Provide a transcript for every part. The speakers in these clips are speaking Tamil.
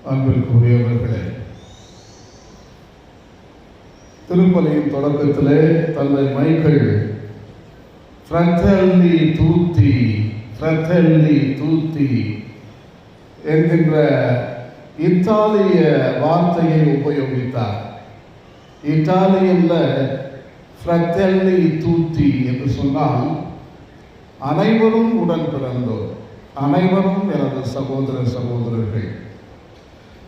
அன்பிற்குரியவர்களே, திருப்பலியின் தொடக்கத்திலே தந்தை மைக்கேல் ஃப்ரatelli tutti ஃப்ரatelli tutti என்கின்ற இத்தாலிய வார்த்தையை உபயோகித்தார். இத்தாலியில் ஃப்ரatelli tutti என்று சொன்னால் அனைவரும் உடன் பிறந்தோர், அனைவரும் எனது சகோதர சகோதரர்கள்.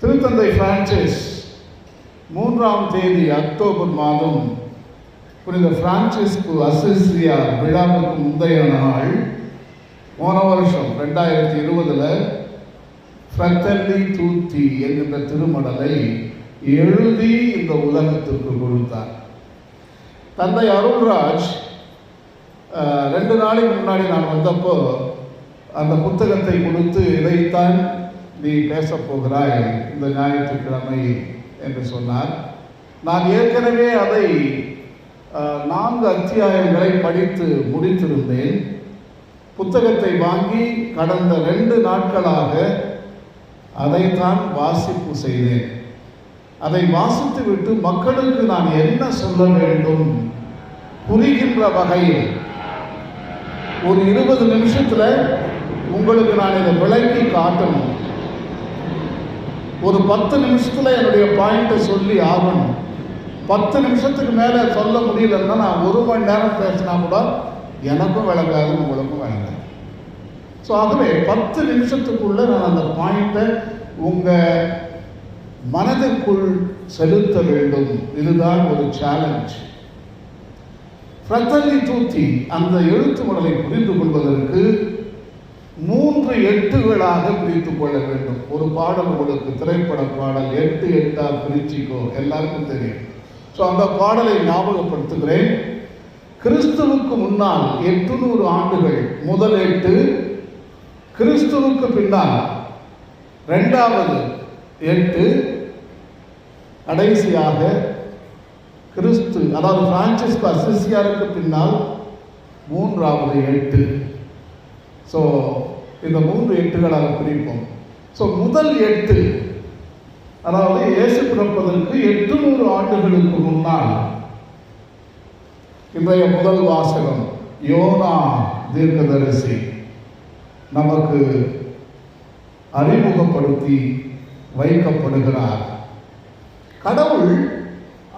திருத்தந்தை பிரான்சிஸ் 3ஆம் தேதி அக்டோபர் மாதம் புனித பிரான்சிஸ்கு அசிசியா விழாவுக்கு முந்தைய நாள், போன வருஷம் 2020 ஃப்ரatelli tutti என்கின்ற திருமடலை எழுதி இந்த உலகத்திற்கு கொடுத்தார். தந்தை அருள்ராஜ் 2 நாளைக்கு முன்னாடி நான் வந்தப்போ அந்த புத்தகத்தை கொடுத்து, இதைத்தான் நீ பேசப் போகிறாய் இந்த ஞாயிற்றுக்கிழமை என்று சொன்னார். நான் ஏற்கனவே அதை 4 அத்தியாயங்களை படித்து முடித்திருந்தேன். புத்தகத்தை வாங்கி கடந்த 2 நாட்களாக அதைத்தான் வாசிப்பு செய்தேன். அதை வாசித்து விட்டு மக்களுக்கு நான் என்ன சொல்ல வேண்டும் புரிகின்ற வகையில் ஒரு 20 நிமிஷத்தில் உங்களுக்கு நான் இதை விளக்கி காட்டணும். ஒரு 10 நிமிஷத்தில் என்னுடைய பாயிண்ட்டை சொல்லி ஆகணும். 10 நிமிஷத்துக்கு மேலே சொல்ல முடியலன்னா நான் 1 மணி நேரம் பேசினா கூட எனக்கும் விளங்காது, உங்களுக்கும் விளங்காது. ஸோ ஆகவே 10 நிமிஷத்துக்குள்ளே நான் அந்த பாயிண்ட்டை உங்கள் மனதிற்குள் செலுத்த வேண்டும். இதுதான் ஒரு சேலஞ்ச். ஃப்ரatelli tutti அந்த எழுத்து முறையை புரிந்து கொள்வதற்கு 3 எட்டுகளாக பிரித்து கொள்ள வேண்டும். ஒரு பாடல் உங்களுக்கு திரைப்பட பாடல் 8 பிரிச்சிக்கோ, எல்லாருக்கும் தெரியும். ஸோ அந்த பாடலை ஞாபகப்படுத்துகிறேன். கிறிஸ்துவுக்கு முன்னால் 800 ஆண்டுகள் முதல் 8, கிறிஸ்துவுக்கு பின்னால் 2வது 8, கடைசியாக கிறிஸ்து அதாவது பிரான்சிஸ்கு அசிசியாருக்கு பின்னால் 3வது 8. ஸோ இந்த 3 எட்டுகளாக பிரிப்போம். ஸோ முதல் 8, அதாவது இயேசு பிறப்பதற்கு 800 ஆண்டுகளுக்கு முன்னால், இன்றைய முதல் வாசகம் யோனா தீர்க்கதரிசி நமக்கு அறிமுகப்படுத்தி வைக்கப்படுகிறார். கடவுள்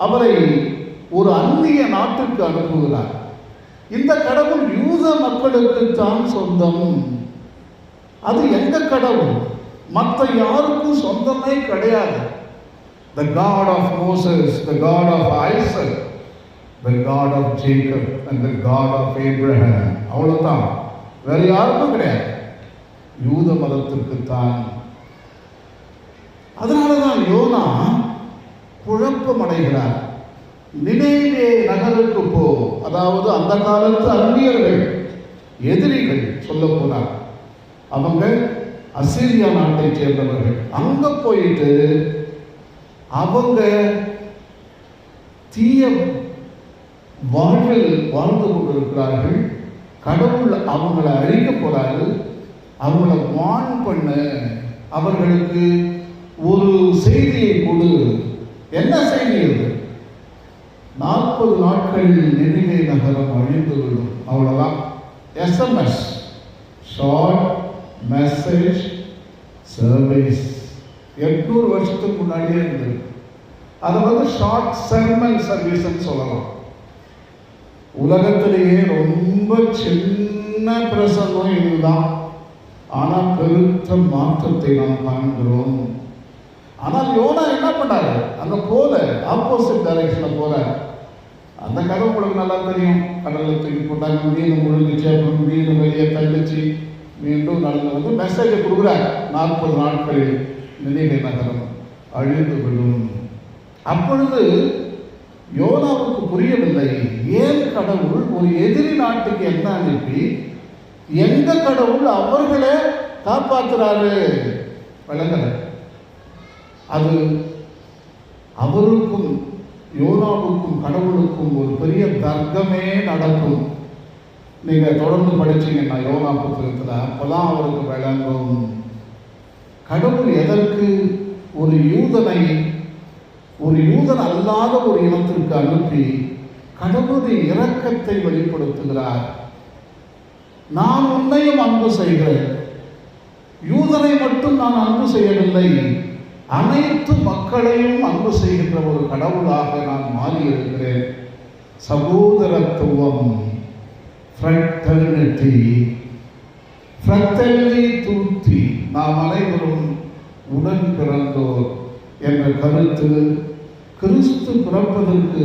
அவரை ஒரு அந்நிய நாட்டுக்கு அனுப்புகிறார். இந்த கடவுள் யூத மக்களுக்கு தான் சொந்தம். அது எங்க கடவுள், மற்ற யாருக்கும் சொந்தமே கிடையாது. The God of Moses, the God of Isaac, the God of Jacob and the God of Abraham. அவ்வளவுதான், வேற யாருக்கும் கிடையாது. யூத மதத்திற்கு தான். அதனாலதான் யோனா குழப்பம் அடைகிறார். நினைவே நகருக்கு போ, அதாவது அந்த காலத்து அந்நியர்கள், எதிரிகள் சொல்ல போனார். அவங்க அசீரியா நாட்டை சேர்ந்தவர்கள். அங்க போயிட்டு அவங்க தீய வாழ்வில் வாழ்ந்து கொண்டிருக்கிறார்கள். கடவுள் அவங்களை அழிக்க போறாரு. அவங்களை வான் பண்ண, அவர்களுக்கு ஒரு செய்தியை கொடு. என்ன செய்தி அது? 40 நாட்களில் நினைவே நகரம் அழிந்துவிடும். அவ்வளவுதான். SMS, ஷார்ட் மெசேஜ் சர்வீஸ், 800 வருஷத்துக்கு முன்னாடியே இருந்தது. அதை ஷார்ட் செர்மன் சர்வீஸ்ன்னு சொல்லலாம். உலகத்திலேயே ரொம்ப சின்ன பிரசங்கம் இதுதான். ஆனால் பெருத்த மாற்றத்தை நாம் காண்கிறோம். ஆனால் யோனா என்ன பண்ணாரு? அங்கே போல ஆப்போசிட் டைரக்ஷனில் போறாரு. அந்த கதை உங்களுக்கு நல்லா தெரியும். கடலில் தூக்கி போட்டாங்க, மீன் முழுங்கிச்சு, அப்புறம் மீன் வெளியே தள்ளிச்சு, மீண்டும் நடந்து மெசேஜை கொடுக்குறாரு. 40 நாட்களில் நினைவே நகரம் அழிந்து விடும். அப்பொழுது யோனாவுக்கு புரியவில்லை, ஏன் கடவுள் ஒரு எதிரி நாட்டுக்கு என்ன அனுப்பி எந்த கடவுள் அவர்களே காப்பாற்றுறாரு விளங்கல. அது அவருக்கும் யோனாவுக்கும் கடவுளுக்கும் ஒரு பெரிய தர்க்கமே நடக்கும். நீங்கள் தொடர்ந்து படிச்சீங்கன்னா யோனா புத்தகத்தில் அப்போதான் அவருக்கு விளங்கும் கடவுள் எதற்கு ஒரு யூதன் அல்லாத ஒரு இனத்திற்கு அனுப்பி கடவுளுடைய இரக்கத்தை வெளிப்படுத்துகிறார். நான் உன்னையும் அன்பு செய்கிறேன், யூதனை மட்டும் நான் அன்பு செய்யவில்லை, அனைத்து மக்களையும் அன்பு செய்கின்ற ஒரு கடவுளாக நான் மாறியிருக்கிறேன். சகோதரத்துவம், ஃப்ரெட்டர்னிட்டி, ஃப்ரெட்டர்லி தூத்தி, நாம் அனைவரும் உடன் பிறந்தோர் என்ற கருத்து கிறிஸ்து பிறப்பதற்கு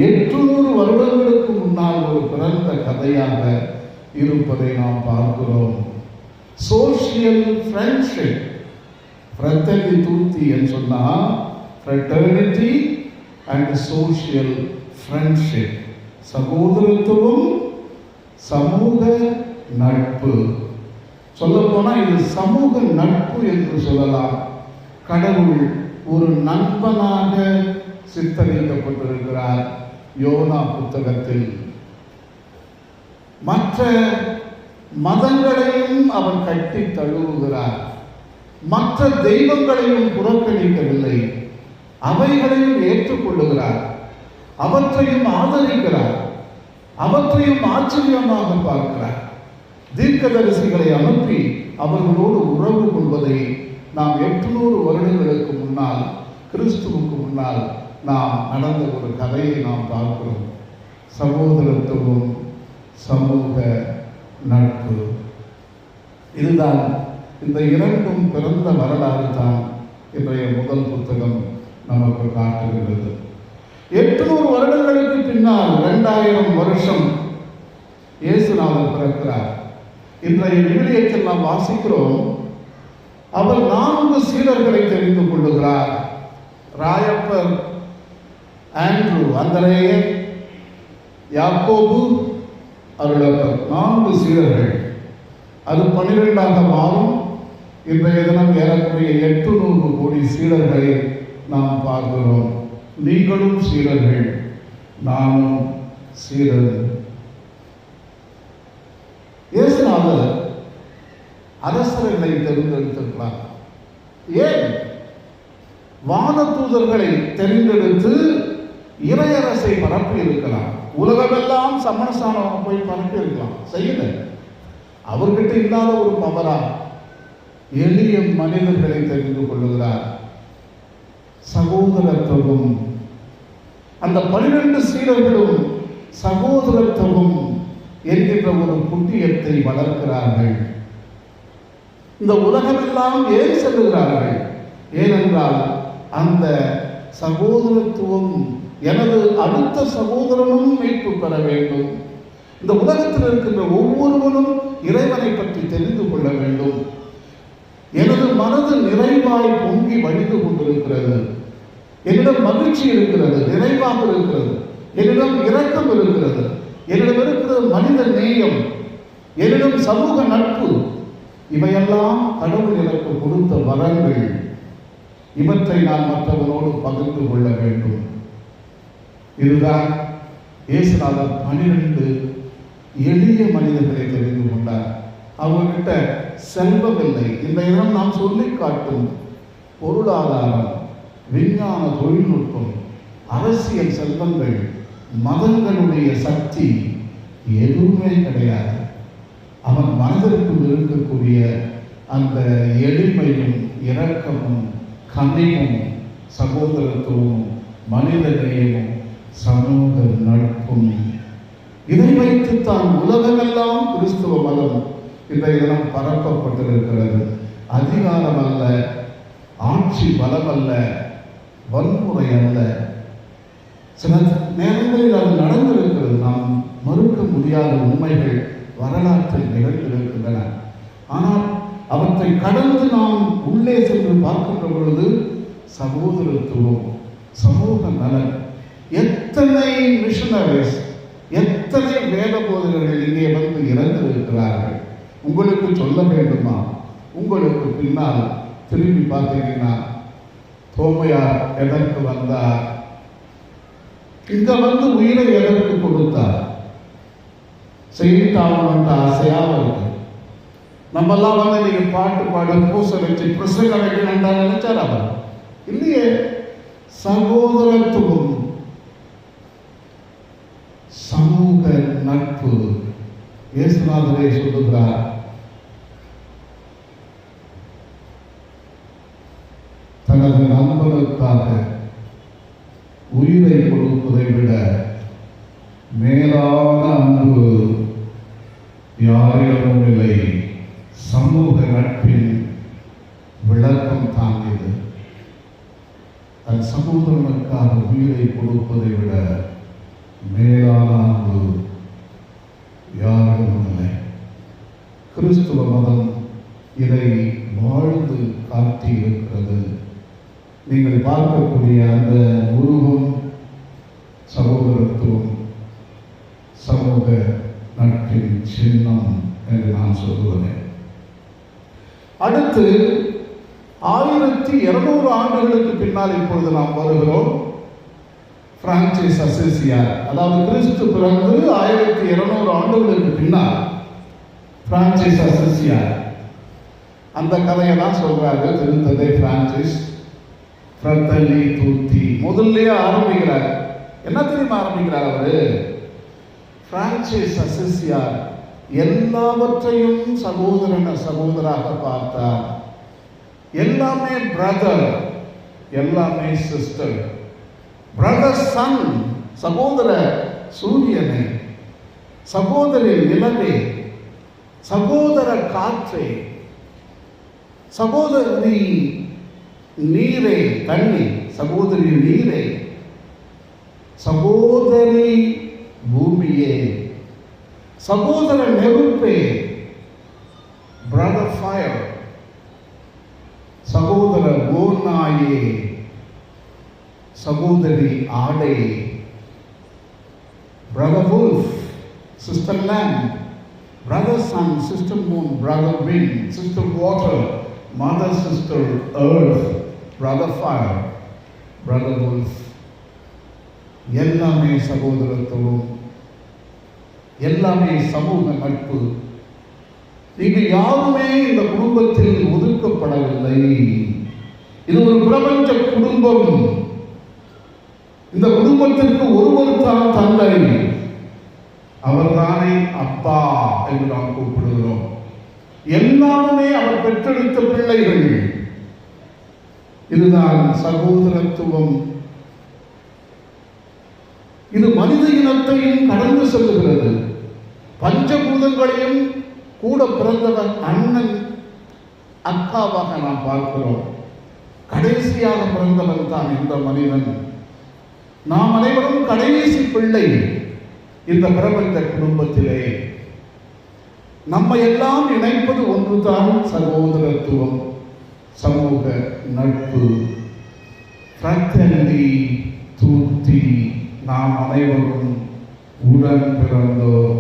800 வருடங்களுக்கு முன்னால் ஒரு பிறந்த கதையாக இருப்பதை நாம் பார்க்கிறோம். சோசியல் ஃப்ரெண்ட்ஷிப், ஃப்ரெட்டர்லி தூத்தி என்று சொன்னால் ஃப்ரெட்டர்னிட்டி அண்ட் சோசியல் ஃப்ரெண்ட்ஷிப், சகோதரத்துவம், சமூக நட்பு. சொல்லப்போனால் இது சமூக நட்பு என்று சொல்லலாம். கடவுள் ஒரு நண்பனாக சித்தரிக்கப்பட்டிருக்கிறார் யோனா புத்தகத்தில். மற்ற மதங்களையும் அவர் கட்டி தழுவுகிறார், மற்ற தெய்வங்களையும் புறக்கணிக்கவில்லை, அவைகளையும் ஏற்றுக்கொள்ளுகிறார், அவற்றையும் ஆதரிக்கிறார், அவற்றையும் ஆச்சரியமாக பார்க்கிறார். தீர்க்கதரிசிகளை அனுப்பி அவர்களோடு உறவு கொள்வதை நாம் 800 வருடங்களுக்கு முன்னால், கிறிஸ்துவுக்கு முன்னால் நாம் நடந்த ஒரு கதையை நாம் பார்க்கிறோம். சகோதரத்துவம், சமூக நட்பு, இதுதான் இந்த இரண்டும் பிறந்த வரலாறு தான் இன்றைய முதல் புத்தகம் நமக்கு காட்டுகிறது. 800 வருடங்களுக்கு பின்னால் 2000 வருஷம் இயேசுநாதர் பிறக்கிறார். இன்றைய விவிலியத்தில் நாம் வாசிக்கிறோம், அவர் 4 சீடர்களை தெரிந்து கொள்ளுகிறார். ராயப்பர், ஆண்ட்ரூ, அந்திரேயர், யாக்கோபு, அருளப்பர், 4 சீடர்கள். அது 12ஆக மாறும். இன்றைய தினம் ஏறக்குறைய 800 கோடி சீடர்களை நாம் பார்க்கிறோம். நீங்களும் சீடர்கள், நானும் சீடர். இயேசுநாதர் அரசர்களை தேர்ந்தெடுத்திருக்கிறார். ஏன்? வானதூதர்களை தெரிந்தெடுத்து இறையரசை பரப்பி இருக்கலாம், உலகமெல்லாம் சமணஸ்தானம் போய் பரப்பி இருக்கலாம், செய்யல. அவர்கிட்ட இல்லாத ஒரு பவரா எளிய மனிதர்களை தெரிந்து கொள்ளுகிறார். சகோதரத்துவம், அந்த 12 சீடர்களும் சகோதரத்துவம் என்கின்ற ஒரு புண்ணியத்தை வளர்க்கிறார்கள். இந்த உலகமெல்லாம் ஏன் செல்லுகிறார்கள்? ஏனென்றால் அந்த சகோதரத்துவம், எனது அடுத்த சகோதரனும் மீட்பு பெற வேண்டும், இந்த உலகத்தில் இருக்கின்ற ஒவ்வொருவரும் இறைவனை பற்றி தெரிந்து கொள்ள வேண்டும், எனது மனது நிறைவாய் பொங்கி வழிந்து கொண்டிருக்கிறது, என்னிடம் மகிழ்ச்சி இருக்கிறது, நிறைவாக இருக்கிறது, என்னிடம் இரக்கம் இருக்கிறது, என்னிடம் இருக்கிறது மனித நேயம், என்னிடம் சமூக நட்பு, இவையெல்லாம் கடவுள் எனக்கு கொடுத்த வரங்கள். இவற்றை நான் மற்றவனோடு பகிர்ந்து கொள்ள வேண்டும். இதுதான் இயேசுநாதர் 12 எளிய மனிதர்களை தெரிந்து கொண்டார். அவர்கிட்ட செல்வம் இல்லை. இந்த இடம் நாம் சொல்லி காட்டும் பொருளாதாரம், விஞ்ஞான தொழில்நுட்பம், அரசியல் செல்வங்கள், மதங்களுடைய சக்தி எதுவுமே கிடையாது. அவன் மனதிற்குள் இருக்கக்கூடிய அந்த எளிமையும் இரக்கமும் கனிவும் சகோதரத்துவமும் மனித நேயமும் சமூக நட்பும், இதை வைத்துத்தான் உலகமெல்லாம் கிறிஸ்துவ மதம் இன்றைய தினம் பரப்பப்பட்டிருக்கிறது. அதிகாரம் அல்ல, ஆட்சி பலம் அல்ல, வன்முறை அல்ல. சில நேரங்களில் அது நடந்திருக்கிறது, நாம் மறுக்க முடியாத உண்மைகள் வரலாற்றில் நிகழ்ந்திருக்கின்றன. ஆனால் அவற்றை கடந்து நாம் உள்ளே சென்று பார்க்கின்ற பொழுது சகோதரத்துவம், சமூக நலன், எத்தனை மிஷனரிஸ், எத்தனை வேத போதகர்கள் இங்கே வந்து இறந்திருக்கிறார்கள். உங்களுக்கு சொல்ல வேண்டுமா? உங்களுக்கு பின்னால் திரும்பி பார்த்தீங்கன்னா தோமையார் எதற்கு வந்தார்? இங்க வந்து உயிரை எதற்கு கொடுத்தார்? செய்தித்தாளம் ஆசையாக இருக்கு. நம்மெல்லாம் வந்து நீங்க பாட்டு பாட பூச வச்சு பிரசங்க வைக்கணும்னு நினைச்சார் அவர். இல்லையே. சகோதரத்துவம், சமூக நட்பு. இயேசுநாதரே சொல்லுகிறார், தனது நண்பனுக்காக உயிரை கொடுப்பதை விட மேலான அன்பு யாரிடமும் இல்லை. சமூக நட்பின் விளக்கம் தான் இது. தன் சகோதரனுக்காக உயிரை கொடுப்பதை விட மேலான அன்பு யாரிடமும் இல்லை. கிறிஸ்துவ மதம் இதை வாழ்ந்து காட்டி இருக்கிறது. நீங்கள் பார்க்கக்கூடிய அந்த உருவம் சகோதரத்துவம், சமூக நட்பின் சின்னம் என்று நான் சொல்லுவேன். அடுத்து 1200 ஆண்டுகளுக்கு பின்னால் இப்பொழுது நாம் வருகிறோம். பிரான்சிஸ் அசிசியார், அதாவது கிறிஸ்து பிறந்து 1200 ஆண்டுகளுக்கு பின்னால் பிரான்சிஸ் அசிசியார் அந்த கதையை தான் சொல்றாரு திருத்தந்தை பிரான்சிஸ். ஃப்ரatelli tutti முதல்லயே ஆரம்பிக்கிறார். என்ன தெரியுமா ஆரம்பிக்கிறார் அவரு? பிரான்சிஸ் அசிசியார் எல்லாவற்றையும் சகோதராக பார்த்தார். எல்லாமே பிரதர், எல்லாமே சிஸ்டர். பிரதர் சன், சகோதர சூரியனை, சகோதரி நிலவே, சகோதர காற்றே, சகோதரி நீரே, தண்ணி, சகோதரி நீரே, சகோதரி பூமியே, சகோதர நெருப்பே, பிரதர் ஃபயர், சகோதர கோநாயே, சகோதரி ஆடை, brother wolf, sister lamb, brother sun, sister moon, brother wind, sister water, mother sister earth, brother fire, brother wolf. எல்லாமே சகோதரத்துவம், எல்லாமே சமூக நட்பு. இங்கு யாருமே இந்த குடும்பத்தில் ஒதுக்கப்படவில்லை. இது ஒரு பிரபஞ்ச குடும்பம். இந்த குடும்பத்திற்கு ஒருவர் தான் தந்தை, அவர்தானே அப்பா என்று நாம் கூப்பிடுகிறோம். எல்லாருமே அவர் பெற்றெடுத்த பிள்ளைகள். இதுதான் சகோதரத்துவம். இது மனித இனத்தையும் கடந்து செல்லுகிறது. பஞ்சபூதங்களையும் கூட பிறந்தவன் அண்ணன் அக்காவாக நாம் பார்க்கிறோம். கடைசியாக பிறந்தவன் தான் இந்த மனிதன். நாம் அனைவரும் கடைசி பிள்ளை இந்த பிரபஞ்ச குடும்பத்திலே. நம்மை எல்லாம் இணைப்பது ஒன்றுதான், சகோதரத்துவம், சமூக நட்பு. ஃப்ரatelli tutti, நாம் அனைவரும் உடன் பிறந்தோர்.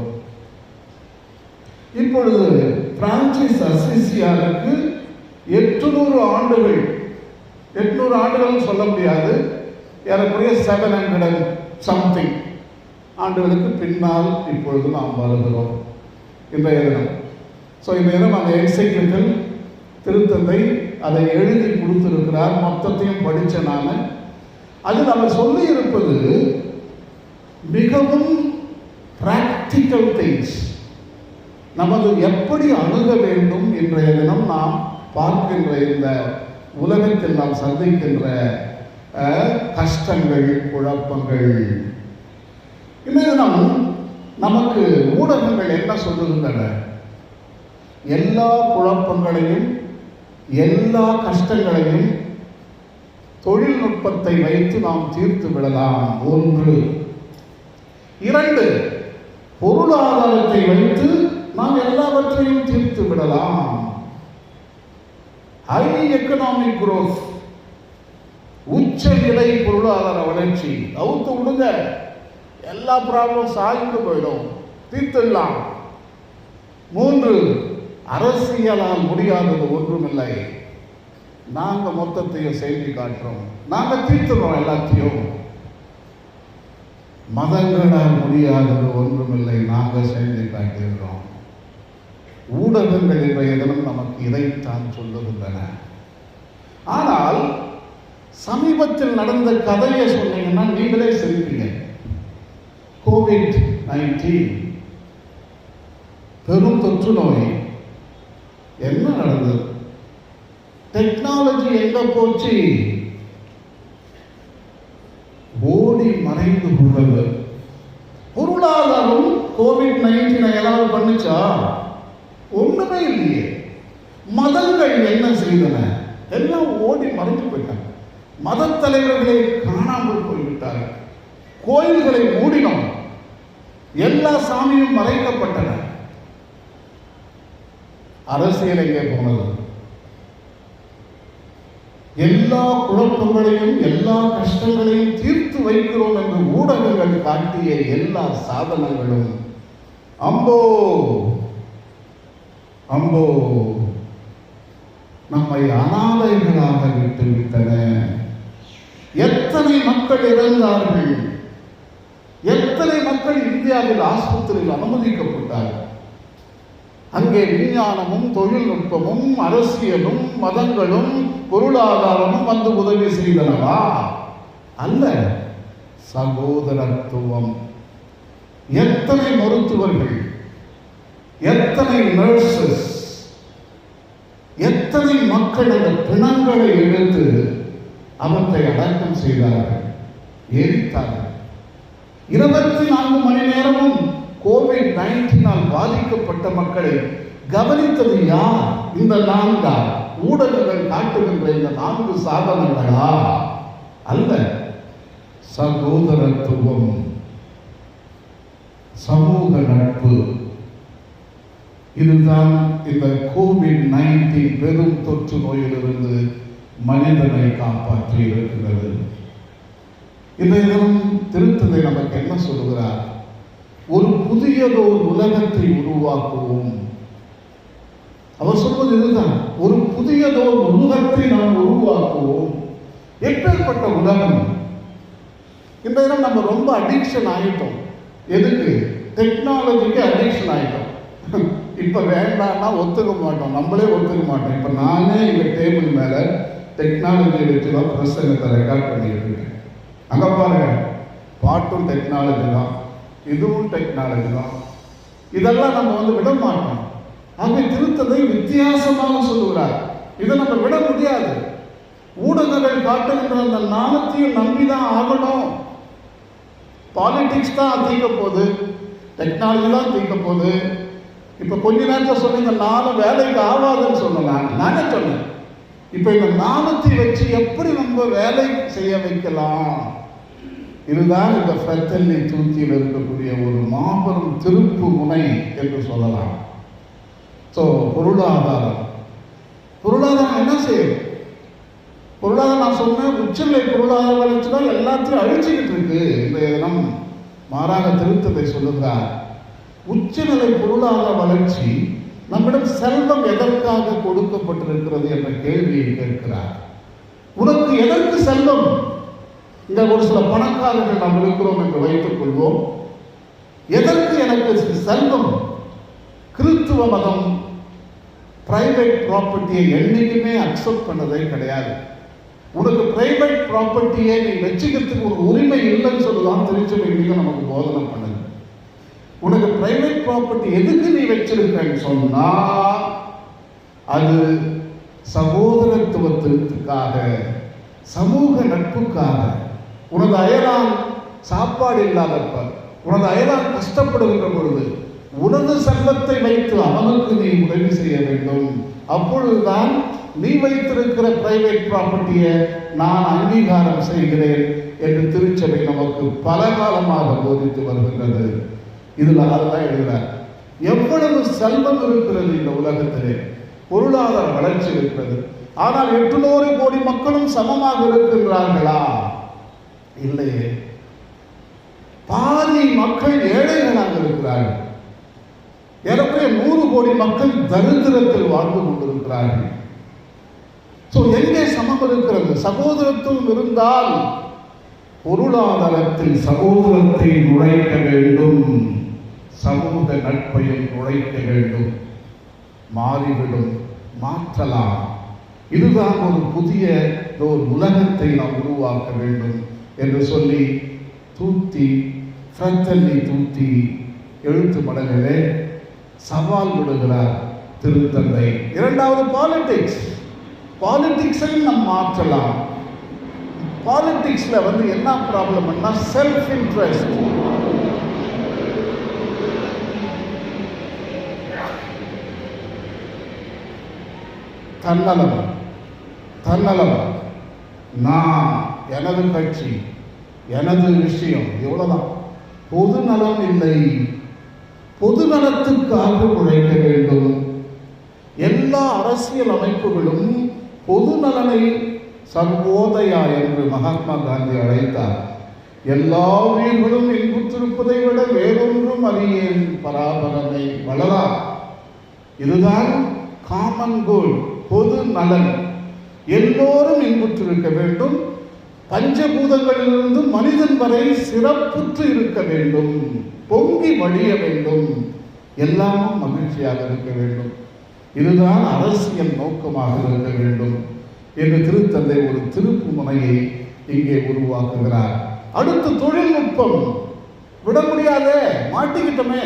இப்பொழுது பிரான்சிஸ் அசிசியாருக்கு 800 ஆண்டுகள், 800 ஆண்டுகள் சொல்ல முடியாது, ஏறக்குறைய 700 சம்திங் ஆண்டுகளுக்கு பின்னால் இப்பொழுது நாம் வருகிறோம் இன்றைய தினம். ஸோ இந்த தினம் அந்த என்சைக்ளிக்கல் திருத்தந்தை அதை எழுதி கொடுத்திருக்கிறார். மொத்தத்தையும் படித்த நான் அதில் அவர் சொல்லி இருப்பது மிகவும் பிராக்டிக்கல் திங்ஸ். நமது எப்படி அணுக வேண்டும் இன்றைய தினம் நாம் பார்க்கின்ற இந்த உலகத்தில் நாம் சந்திக்கின்ற கஷ்டங்கள், குழப்பங்கள். இன்றைய தினம் நமக்கு ஊடகங்கள் என்ன சொல்லுகின்றன? எல்லா குழப்பங்களையும் எல்லா கஷ்டங்களையும் தொழில்நுட்பத்தை வைத்து நாம் தீர்த்து விடலாம். 1. 2, பொருளாதாரத்தை வைத்து நாம் எல்லாவற்றையும் தீர்த்து விடலாம். ஹை எக்கனாமிக் growth, உச்ச நிலை பொருளாதார வளர்ச்சி, அவுத்து விடுங்க, எல்லா ப்ராப்ளம் சாய்ந்து போயிடும், தீர்த்துடலாம். 3, அரசியலால் முடியாதது ஒன்றுமில்லை, நாங்கள் மொத்தத்தையும் செய்தி காட்டுறோம், நாங்கள் தீர்த்துறோம் எல்லாத்தையும். மதங்களால் முடியாதது ஒன்றுமில்லை, நாங்கள் செய்தி காட்டுகிறோம். ஊடகங்கள் இன்றைய தினம் நமக்கு இதைத்தான் சொல்லுகின்றன. ஆனால் சமீபத்தில் நடந்த கதையை சொன்னீங்கன்னா நீங்களே சிரிப்பீங்க. COVID-19 பெரும் தொற்று நோய். என்ன நடந்தது? டெக்னாலஜி எங்க போச்சு? ஓடி மறைந்து கொண்டது. பொருளாதாரம் COVID-19 ஏதாவது பண்ணுச்சா? ஒண்ணுமே இல்லையே. மதங்கள் என்ன செய்தன? எல்லாம் ஓடி மறைந்து போயிட்டாங்க. மத தலைவர்களை காணாமல் போய்விட்டார்கள். கோயில்களை மூடினோம். எல்லா சாமியும் மறைக்கப்பட்டன. அரசியல் எங்கே போனது? எல்லா குழப்பங்களையும் எல்லா கஷ்டங்களையும் தீர்த்து வைக்கிறோம் என்று ஊடகங்கள் காட்டிய எல்லா சாதனங்களும் அம்போ அம்போ நம்மை அனாதைகளாக விட்டுவிட்டன. எத்தனை மக்கள் இறந்தார்கள்? எத்தனை மக்கள் இந்தியாவில் ஆஸ்பத்திரியில் அனுமதிக்கப்பட்டார்கள்? அங்கே விஞ்ஞானமும் தொழில்நுட்பமும் அரசியலும் மதங்களும் பொருளாதாரமும் வந்து உதவி செய்தனவா? அல்ல, சகோதரத்துவம். எத்தனை மருத்துவர்கள், எத்தனை நர்சஸ், எத்தனை மக்கள் அந்த பிணங்களை எடுத்து அவற்றை அடக்கம் செய்தார்கள், எரித்தார்கள். 24 மணி நேரமும் COVID-19 பாதிக்கப்பட்ட மக்களை கவனித்தது யார்? இந்த 4 ஊடகங்கள் காட்டுகின்ற இந்த 4 சாதனங்களா? அல்ல, சகோதரத்துவம், சமூக நட்பு. இதுதான் இந்த COVID-19 பெரும் தொற்று நோயிலிருந்து மனிதனை காப்பாற்றி இருக்கிறது. இன்றைய தினம் திருத்தந்தை நமக்கு என்ன சொல்கிறார்? ஒரு புதியதோர் உலகத்தை உருவாக்குவோம். அவர் சொல்வது இதுதான், ஒரு புதியதோர் உலகத்தை நாம் உருவாக்குவோம். எப்பேற்பட்ட உலகம்? இந்த தினம் நம்ம ரொம்ப அடிக்ஷன் ஆகிட்டோம். எதுக்கு? டெக்னாலஜிக்கு அடிக்ஷன் ஆகிட்டோம். இப்போ வேண்டாம்னா ஒத்துக்க மாட்டோம், நம்மளே ஒத்துக்க மாட்டோம். இப்போ நானே எங்கள் டேபிள் மேலே டெக்னாலஜி வச்சு தான் பிரசங்கத்தை ரெக்கார்ட் பண்ணிட்டு இருக்கேன். அங்கே பாருங்க, பாட்டும் டெக்னாலஜி தான், இதுவும் டெக்னாலஜி தான். இதெல்லாம் நம்ம விட மாட்டோம். ஆகவே திருத்தந்தை வித்தியாசமாக சொல்லுகிறார். இதை நம்ம விட முடியாது. ஊடகங்கள் காட்டுகின்ற அந்த நாணத்தையும் நம்பிதான் ஆகணும். பாலிடிக்ஸ் தான் தீர்க்க போகுது, டெக்னாலஜி தான் தீர்க்க போகுது. இப்போ கொஞ்ச நேரத்தில் சொன்ன இந்த 4 வேலைக்கு ஆகாதுன்னு சொன்னேன். நானே சொன்னேன், இப்போ இந்த நாணத்தை வச்சு எப்படி நம்ம வேலை செய்ய வைக்கலாம்? இதுதான் இந்த ஃப்ரெத்தல்லி தூத்தியில் இருக்கக்கூடிய ஒரு மாபெரும் திருப்பு முனை என்று சொல்லலாம். ஸோ பொருளாதாரம் என்ன செய்யும்? பொருளாதாரம் நான் சொன்னேன், உச்சநிலை பொருளாதார வளர்ச்சி தான் எல்லாத்தையும் அழிச்சுக்கிட்டு இருக்கு இந்த தினம். மாறாக திருத்தத்தை சொல்லுகிறார், உச்சநிலை பொருளாதார வளர்ச்சி நம்மிடம் செல்வம் எதற்காக கொடுக்கப்பட்டிருக்கிறது என்ற கேள்வியை கேட்கிறார். உனக்கு எதற்கு செல்வம்? இந்த ஒரு சில பணக்காரர்கள் நாம் இருக்கிறோம் என்று வைத்துக் கொள்வோம். எதற்கு எனக்கு செல்வம்? கிறிஸ்துவ மதம் பிரைவேட் ப்ராப்பர்ட்டியை என்னைக்குமே அக்செப்ட் பண்ணதே கிடையாது. உனக்கு பிரைவேட் ப்ராப்பர்ட்டியை நீ வச்சுக்கிறதுக்கு ஒரு உரிமை இல்லைன்னு சொல்லுதான் திருச்சபை நமக்கு போதனை பண்ணுது. உனக்கு பிரைவேட் ப்ராப்பர்ட்டி எதுக்கு நீ வச்சிருக்கன்னு சொன்னா அது சகோதரத்துவத்திற்காக, சமூக நட்புக்காக. உனது அயலான் சாப்பாடு இல்லாதப்ப, உனது அயலான் கஷ்டப்படுகின்ற பொழுது உனது செல்வத்தை வைத்து அவனுக்கு நீ உதவி செய்ய வேண்டும். அப்பொழுதுதான் நீ வைத்திருக்கிற பிரைவேட் ப்ராப்பர்ட்டியை நான் அங்கீகாரம் செய்கிறேன் என்று திருச்சபை நமக்கு பல காலமாக போதித்து வருகின்றது. இதுல அதுதான் எழுதுகிறார். எவ்வளவு செல்வம் இருக்கிறது இந்த உலகத்திலே, பொருளாதார வளர்ச்சி இருக்கிறது. ஆனால் 800 கோடி மக்களும் சமமாக இருக்கின்றார்களா? இல்லையே. பாதி மக்கள் ஏழைகளாக இருக்கிறார்கள். ஏறக்குறைய 100 கோடி மக்கள் தரித்திரத்தில் வாழ்ந்து கொண்டிருக்கிறார்கள். எங்கே சமம் இருக்கிறது? சகோதரத்துவம் இருந்தால் பொருளாதாரத்தில் சகோதரத்தை நுழைக்க வேண்டும், சமூக நட்பையும் நுழைக்க வேண்டும். மாறிவிடும், மாற்றலாம். இதுதான் ஒரு புதிய ஒரு உலகத்தை நாம் உருவாக்க வேண்டும் என்று சொல்லி தூத்தி ஃப்ரத்தல்லி தூத்தி எழுத்து மடலிலே சவால் விடுகிறார் திருத்தந்தை. இரண்டாவது பாலிடிக்ஸையும் நாம் மாற்றலாம். பாலிடிக்ஸ்ல என்ன ப்ராப்ளம்னா செல்ஃப் இன்ட்ரெஸ்ட். தன்னலம், நான், எனது கட்சி, எனது விஷயம், இவ்வளவுதான். பொது நலம் இல்லை. பொது நலத்துக்காக உழைக்க வேண்டும். எல்லா அரசியல் அமைப்புகளும் பொது நலனை சர்வோதயா என்று மகாத்மா காந்தி அழைத்தார். எல்லா உயிர்களும் இன்புற்றிருப்பதை விட வேறொன்றும் அறியேன் பராபரமை வளரா. இதுதான் காமன் கோல், பொது நலன். எல்லோரும் இன்புற்றிருக்க வேண்டும். பஞ்சபூதங்களிலிருந்து மனிதன் வரை சிறப்புற்று இருக்க வேண்டும், பொங்கி வழிய வேண்டும், எல்லாமும் மகிழ்ச்சியாக இருக்க வேண்டும். இதுதான் அரசியல் நோக்கமாக இருக்க வேண்டும் என்று திருத்தந்தை ஒரு திருப்பு முனையை இங்கே உருவாக்குகிறார். அடுத்து தொழில்நுட்பம். விட முடியாதே, மாட்டிக்கிட்டோமே.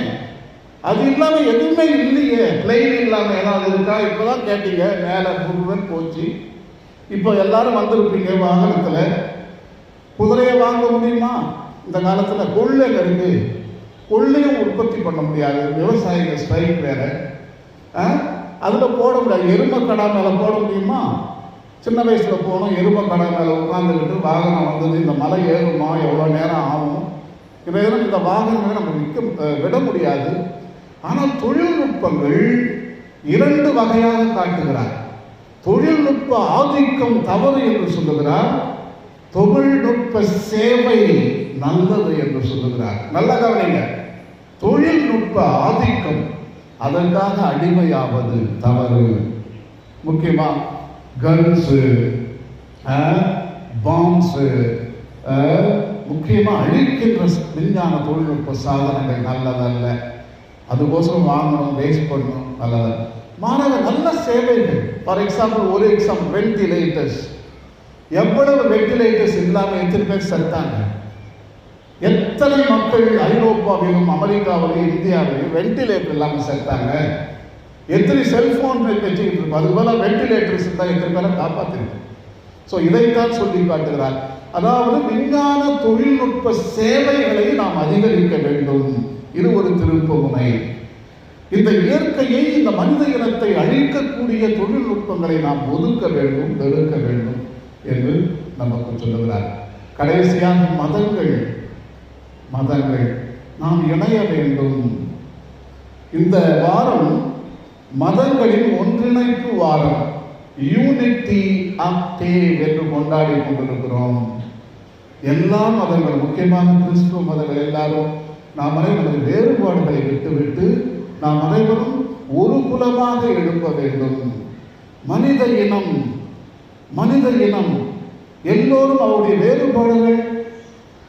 அது இல்லாமல் எதுவுமே இல்லையே. பிளெயின் இல்லாமல் ஏதாவது இருக்கா? இப்போதான் கேட்டீங்க, மேலே முருகன் போச்சு. இப்போ எல்லாரும் வந்திருப்பீங்க வாகனத்தில். குதிரையை வாங்க முடியுமா? இந்த காலத்தில் கொள்ளைங்க இருக்கு. கொள்ளையும் உற்பத்தி பண்ண முடியாது. விவசாயிகள் ஸ்ட்ரைக் வேற. அதில் போட முடியாது. எருமைக்கடா மேலே போட முடியுமா? சின்ன வயசில் போனோம், எருமைக்கடா மேலே உட்காந்துக்கிட்டு வாகனம் வந்தது. இந்த மலை ஏறுமா, எவ்வளோ நேரம் ஆகும்? இதையெல்லாம் இந்த வாகனங்களை நம்ம விட முடியாது. ஆனால் தொழில்நுட்பங்கள் இரண்டு வகையாக காட்டுகிறார். தொழில்நுட்ப ஆதிக்கம் தவறு என்று சொல்லுகிறார், தொழில்நுட்ப சேவை நல்லது என்று சொல்லுகிறார். நல்ல கவனிங்க. தொழில்நுட்ப ஆதிக்கம், அதற்காக அடிமையாவது தவறு. முக்கியமா கன்ஸு, பாம்ஸு, முக்கியமாக அழிக்கின்ற விஞ்ஞான தொழில்நுட்ப சாதனங்கள் நல்லதல்ல. அதுக்கோசரம் வாங்கணும், வேஸ்ட் பண்ணணும், நல்லதல்ல. மாணவ நல்ல சேவைகள். ஃபார் எக்ஸாம்பிள், ஒரு எக்ஸாம்பிள், வென்டிலேட்டர்ஸ். எவ்வளவு வென்டிலேட்டர்ஸ் இல்லாமல் எத்தனை பேர் செத்தாங்க? எத்தனை மக்கள் ஐரோப்பாவிலும் அமெரிக்காவிலும் இந்தியாவிலும் வென்டிலேட்டர் இல்லாமல் செத்தாங்க? எத்தனை செல்போன் வச்சுக்கிட்டு இருக்கும்? அதுபோல வென்டிலேட்டர்ஸ் இருந்தால் எத்தனை பேரை காப்பாற்றிருக்கு. ஸோ இதைத்தான் சொல்லி காட்டுகிறார். அதாவது விஞ்ஞான தொழில்நுட்ப சேவைகளை நாம் அதிகரிக்க வேண்டும். இது ஒரு திருப்பு முனை. இந்த இயற்கையை, இந்த மனித இனத்தை அழிக்கக்கூடிய தொழில்நுட்பங்களை நாம் ஒதுக்க வேண்டும், வெறுக்க வேண்டும் என்று நமக்கு சொல்லுகிறார். கடைசியாக மதங்கள் நாம் இணைய வேண்டும். இந்த வாரம் மதங்களின் ஒன்றிணைப்பு வாரம், யூனிட்டி ஆஃப் ஃபெய்த் என்று கொண்டாடி கொண்டிருக்கிறோம். எல்லா மதங்களும், முக்கியமாக கிறிஸ்துவ மதங்கள் எல்லாரும் நாம் அனைவரும் வேறுபாடுகளை விட்டுவிட்டு நாம் அனைவரும் ஒரு குலமாக எழுப்ப வேண்டும். மனித இனம் எல்லோரும் அவருடைய வேறுபாடுகள்,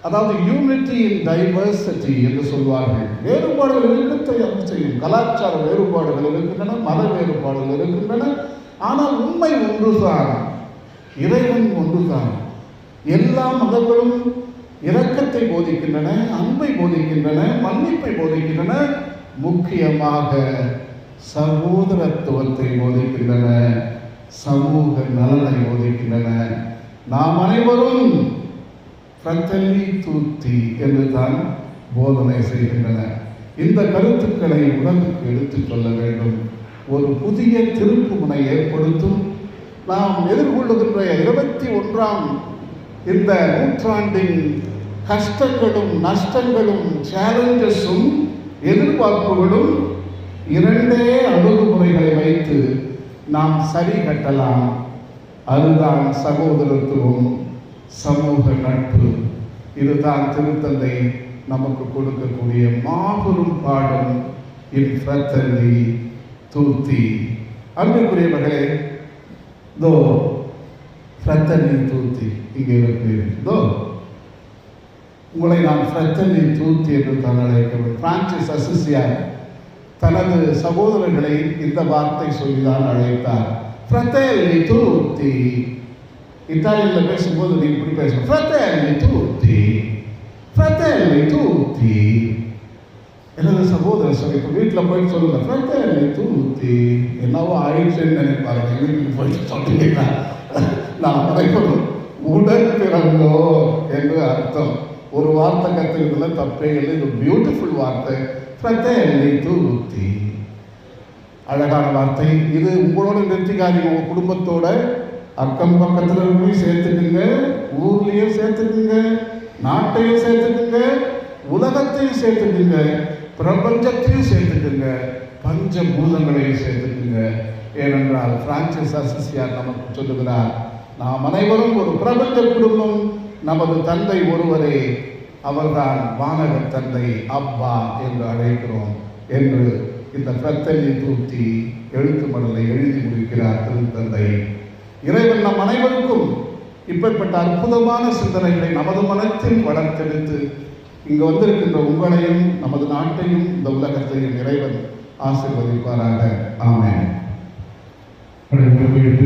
அதாவது யூனிட்டி இன் டைவர்சிட்டி என்று சொல்வார்கள். வேறுபாடுகள் இருக்கத்தான் செய்யும். கலாச்சார வேறுபாடுகள் இருக்கின்றன, மத வேறுபாடுகள் இருக்கின்றன. ஆனால் உண்மை ஒன்றுதான், இறைவன் ஒன்றுதான். எல்லா மதங்களும் இரக்கத்தை போதிக்கின்றன, அன்பை போதிக்கின்றன, மன்னிப்பை போதிக்கின்றன, முக்கியமாக சகோதரத்துவத்தை போதிக்கின்றன, சமூக நலனை போதிக்கின்றன. நாம் அனைவரும் ஃப்ரத்தல்லி தூத்தி என்று தான் போதனை செய்கின்றன. இந்த கருத்துக்களை உலகுக்கு எடுத்துச் சொல்ல வேண்டும். ஒரு புதிய திருப்பு முனை ஏற்படுத்தும். நாம் எதிர்கொள்ளுகின்ற 21ஆம் இந்த நூற்றாண்டின் கஷ்டங்களும் நஷ்டங்களும் சேலஞ்சஸும் எதிர்பார்ப்புகளும் இரண்டே அணுகுமுறைகளை வைத்து நாம் சரி கட்டலாம். அதுதான் சகோதரத்துவம், சமூக நட்பு. இதுதான் திருத்தந்தை நமக்கு கொடுக்கக்கூடிய மாபெரும் பாடம். இன் ஃப்ரத்தல்லி தூத்தி. அன்புக்குரியவர்களே, இதோ ஃப்ரத்தல்லி தூத்தி இங்கே இருக்கிறீர்கள். உங்களை நான் ஃப்ரத்தல்லி தூத்தி என்று தான் அழைக்கிறேன். பிரான்சிஸ் அசிசியார் தனது சகோதரர்களை இந்த வார்த்தை சொல்லிதான் அழைத்தார். ஃப்ரatelli tutti. இத்தாலியில் பேசும்போது நீ இப்படி பேசணும், ஃப்ரatelli tutti, ஃப்ரatelli tutti. எனது சகோதர சகோதரி இப்போ வீட்டில் போய் சொல்லுங்க, ஃப்ரatelli tutti. என்னவோ ஆயிடுச்சுன்னு நினைப்பாருங்க. வீட்டுக்கு போய் சொல்லிட்டீங்கன்னா நான் அனைவரும் உடன் பிறந்தோ என்று அர்த்தம். ஒரு வார்த்தை கற்றுக்கிறதுல தப்பே இல்லை. இது பியூட்டிஃபுல் வார்த்தை, ஃப்ரatelli tutti. அழகான வார்த்தை இது. உங்களோட நிறுத்திக்காதீங்க, உங்கள் குடும்பத்தோட அக்கம் பக்கத்தில் போய் சேர்த்துக்குங்க, ஊர்லேயும் சேர்த்துக்குங்க, நாட்டையும் சேர்த்துக்குங்க, உலகத்தையும் சேர்த்துக்குங்க, பிரபஞ்சத்தையும் சேர்த்துக்குங்க, பஞ்சபூதங்களையும் சேர்த்துக்குங்க. ஏனென்றால் பிரான்சிஸ் அசிசியார் நமக்கு சொல்லுகிறார், நாம் அனைவரும் ஒரு பிரபஞ்ச குடும்பம். நமது தந்தை ஒருவரே, அவர்தான் வானக தந்தை, அப்பா என்று அழைக்கிறோம் என்று இந்த ஃப்ரatelli tutti எழுத்து மடலை எழுதி முடிக்கிறார் திருத்தந்தை. இறைவன் நம் அனைவருக்கும் இப்படிப்பட்ட அற்புதமான சிந்தனைகளை நமது மனத்தில் வளர்த்தெடுத்து இங்கு வந்திருக்கின்ற உங்களையும் நமது நாட்டையும் இந்த உலகத்தையும் இறைவன் ஆசீர்வதிப்பாராக. ஆமென்.